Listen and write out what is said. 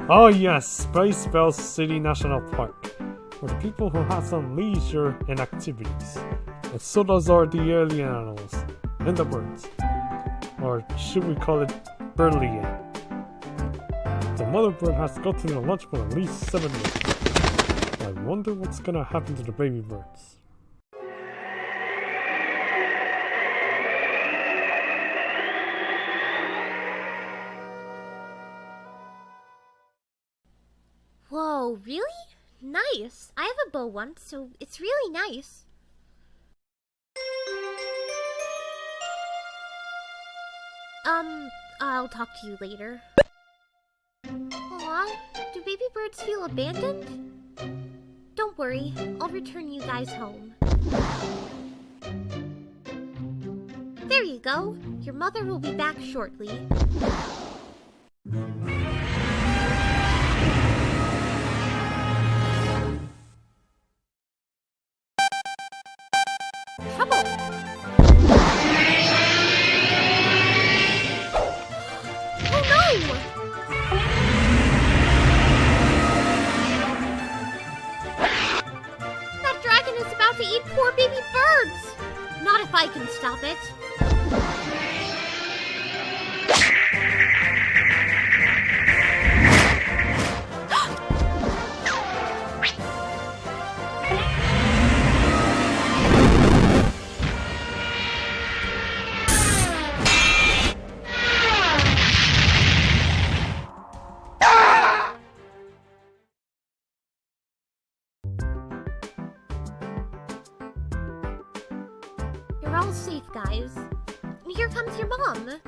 Oh yes, Space Bell City National Park, for the people who have some leisure and activities. And so does are the alien animals, and the birds. Or should we call it Berlin? The mother bird has gotten in a lunch for at least 7 years. I wonder what's gonna happen to the baby birds. Whoa, really? Nice. I have a bow once, so it's really nice. I'll talk to you later. Aw, do baby birds feel abandoned? Don't worry, I'll return you guys home. There you go. Your mother will be back shortly. Trouble! Oh no! That dragon is about to eat poor baby birds! Not if I can stop it. You're all safe, guys. Here comes your mom.